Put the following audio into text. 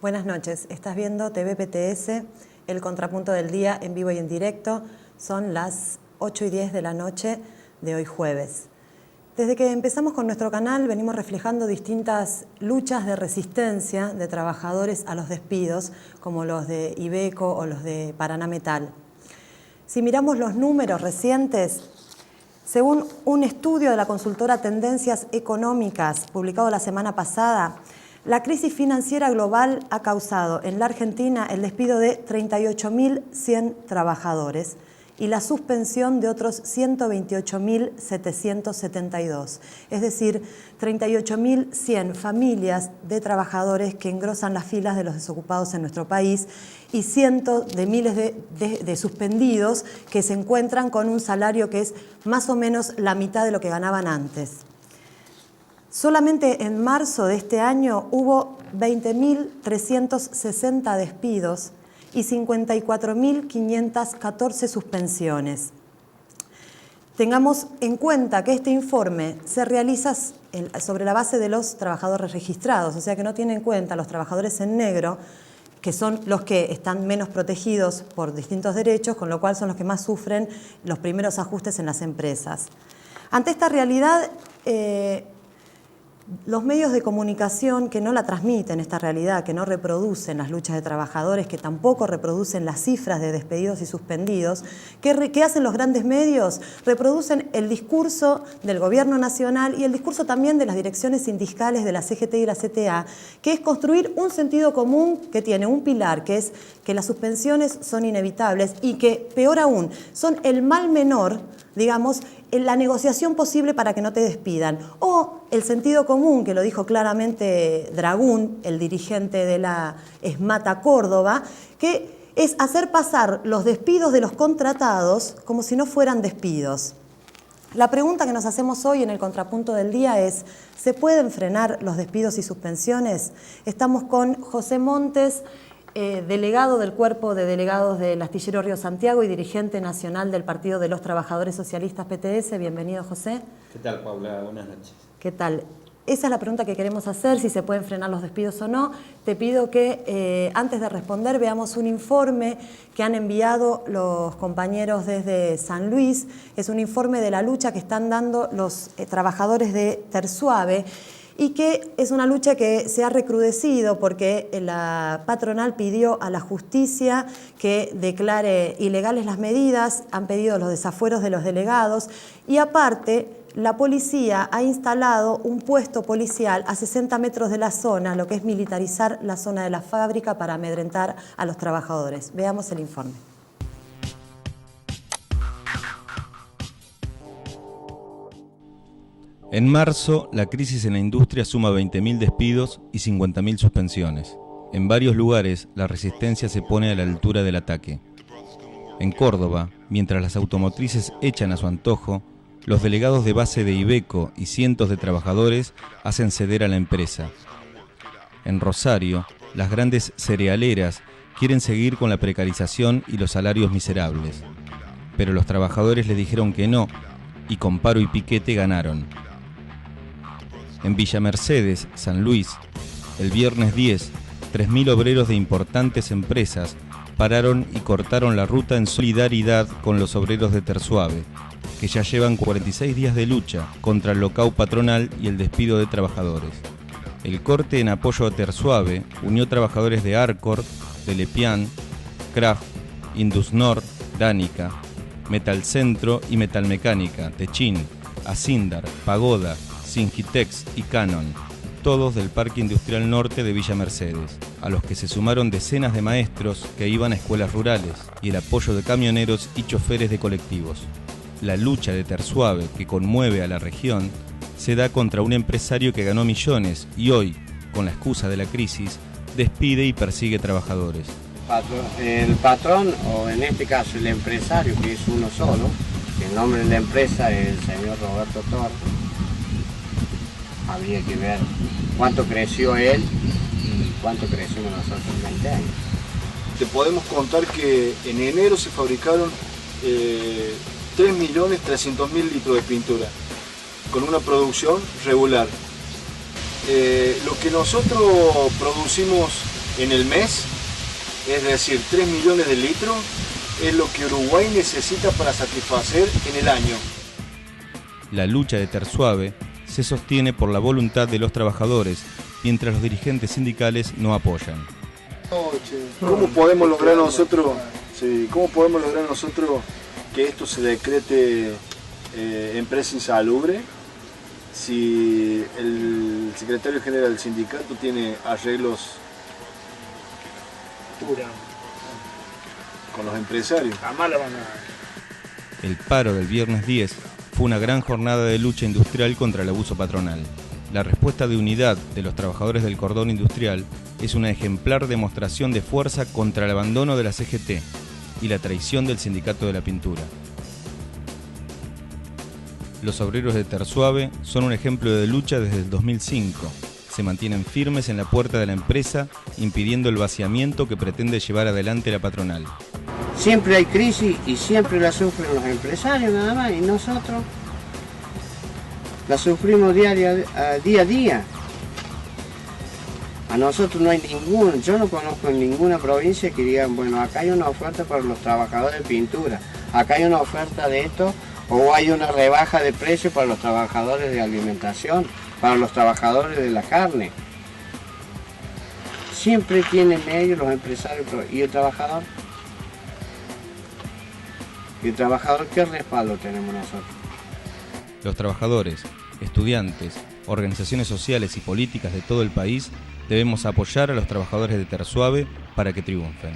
Buenas noches, estás viendo TV PTS, el contrapunto del día en vivo y en directo. Son las 8:10 de la noche de hoy jueves. Desde que empezamos con nuestro canal venimos reflejando distintas luchas de resistencia de trabajadores a los despidos, como los de Iveco o los de Paraná Metal. Si miramos los números recientes, según un estudio de la consultora Tendencias Económicas publicado la semana pasada, la crisis financiera global ha causado en la Argentina el despido de 38.100 trabajadores y la suspensión de otros 128.772. Es decir, 38.100 familias de trabajadores que engrosan las filas de los desocupados en nuestro país y cientos de miles de suspendidos que se encuentran con un salario que es más o menos la mitad de lo que ganaban antes. Solamente en marzo de este año hubo 20.360 despidos y 54.514 suspensiones. Tengamos en cuenta que este informe se realiza sobre la base de los trabajadores registrados, o sea que no tiene en cuenta los trabajadores en negro, que son los que están menos protegidos por distintos derechos, con lo cual son los que más sufren los primeros ajustes en las empresas. Ante esta realidad, los medios de comunicación que no la transmiten, esta realidad, que no reproducen las luchas de trabajadores, que tampoco reproducen las cifras de despedidos y suspendidos, ¿qué hacen los grandes medios? Reproducen el discurso del gobierno nacional y el discurso también de las direcciones sindicales de la CGT y la CTA, que es construir un sentido común que tiene un pilar, que es que las suspensiones son inevitables y que, peor aún, son el mal menor, digamos, en la negociación posible para que no te despidan. O el sentido común, que lo dijo claramente Dragún, el dirigente de la ESMATA Córdoba, que es hacer pasar los despidos de los contratados como si no fueran despidos. La pregunta que nos hacemos hoy en el contrapunto del día es, ¿se pueden frenar los despidos y suspensiones? Estamos con José Montes, delegado del Cuerpo de Delegados del Astillero Río Santiago y dirigente nacional del Partido de los Trabajadores Socialistas PTS. Bienvenido, José. ¿Qué tal, Paula? Buenas noches. ¿Qué tal? Esa es la pregunta que queremos hacer, si se pueden frenar los despidos o no. Te pido que antes de responder veamos un informe que han enviado los compañeros desde San Luis. Es un informe de la lucha que están dando los trabajadores de Tersuave, y que es una lucha que se ha recrudecido porque la patronal pidió a la justicia que declare ilegales las medidas, han pedido los desafueros de los delegados y aparte la policía ha instalado un puesto policial a 60 metros de la zona, lo que es militarizar la zona de la fábrica para amedrentar a los trabajadores. Veamos el informe. En marzo, la crisis en la industria suma 20.000 despidos y 50.000 suspensiones. En varios lugares, la resistencia se pone a la altura del ataque. En Córdoba, mientras las automotrices echan a su antojo, los delegados de base de Iveco y cientos de trabajadores hacen ceder a la empresa. En Rosario, las grandes cerealeras quieren seguir con la precarización y los salarios miserables. Pero los trabajadores les dijeron que no, y con paro y piquete ganaron. En Villa Mercedes, San Luis, el viernes 10, 3.000 obreros de importantes empresas pararon y cortaron la ruta en solidaridad con los obreros de Tersuave, que ya llevan 46 días de lucha contra el locao patronal y el despido de trabajadores. El corte en apoyo a Tersuave unió trabajadores de Arcor, de Lepian, Kraft, Indusnor, Danica, Metalcentro y Metalmecánica, Techin, Asindar, Pagoda, Singitex y Canon, todos del Parque Industrial Norte de Villa Mercedes, a los que se sumaron decenas de maestros que iban a escuelas rurales y el apoyo de camioneros y choferes de colectivos. La lucha de Tersuave, que conmueve a la región, se da contra un empresario que ganó millones y hoy, con la excusa de la crisis, despide y persigue trabajadores. El patrón, o en este caso el empresario, que es uno solo, el nombre de la empresa es el señor Roberto Torres. Habría que ver cuánto creció él y cuánto crecimos nosotros en 20 años. Te podemos contar que en enero se fabricaron 3.300.000 litros de pintura, con una producción regular. Lo que nosotros producimos en el mes, es decir, 3 millones de litros, es lo que Uruguay necesita para satisfacer en el año. La lucha de Tersuave se sostiene por la voluntad de los trabajadores, mientras los dirigentes sindicales no apoyan. ¿Cómo podemos lograr nosotros, que esto se decrete empresa insalubre si el secretario general del sindicato tiene arreglos con los empresarios? El paro del viernes 10 fue una gran jornada de lucha industrial contra el abuso patronal. La respuesta de unidad de los trabajadores del cordón industrial es una ejemplar demostración de fuerza contra el abandono de la CGT y la traición del sindicato de la pintura. Los obreros de Tersuave son un ejemplo de lucha desde el 2005. Se mantienen firmes en la puerta de la empresa, impidiendo el vaciamiento que pretende llevar adelante la patronal. Siempre hay crisis y siempre la sufren los empresarios nada más, y nosotros la sufrimos día a día. A nosotros no hay ninguna, yo no conozco en ninguna provincia que digan, bueno, acá hay una oferta para los trabajadores de pintura, acá hay una oferta de esto, o hay una rebaja de precio para los trabajadores de alimentación, para los trabajadores de la carne. Siempre tienen ellos los empresarios y el trabajador. ¿Y el trabajador qué respaldo tenemos nosotros? Los trabajadores, estudiantes, organizaciones sociales y políticas de todo el país debemos apoyar a los trabajadores de Tersuave para que triunfen.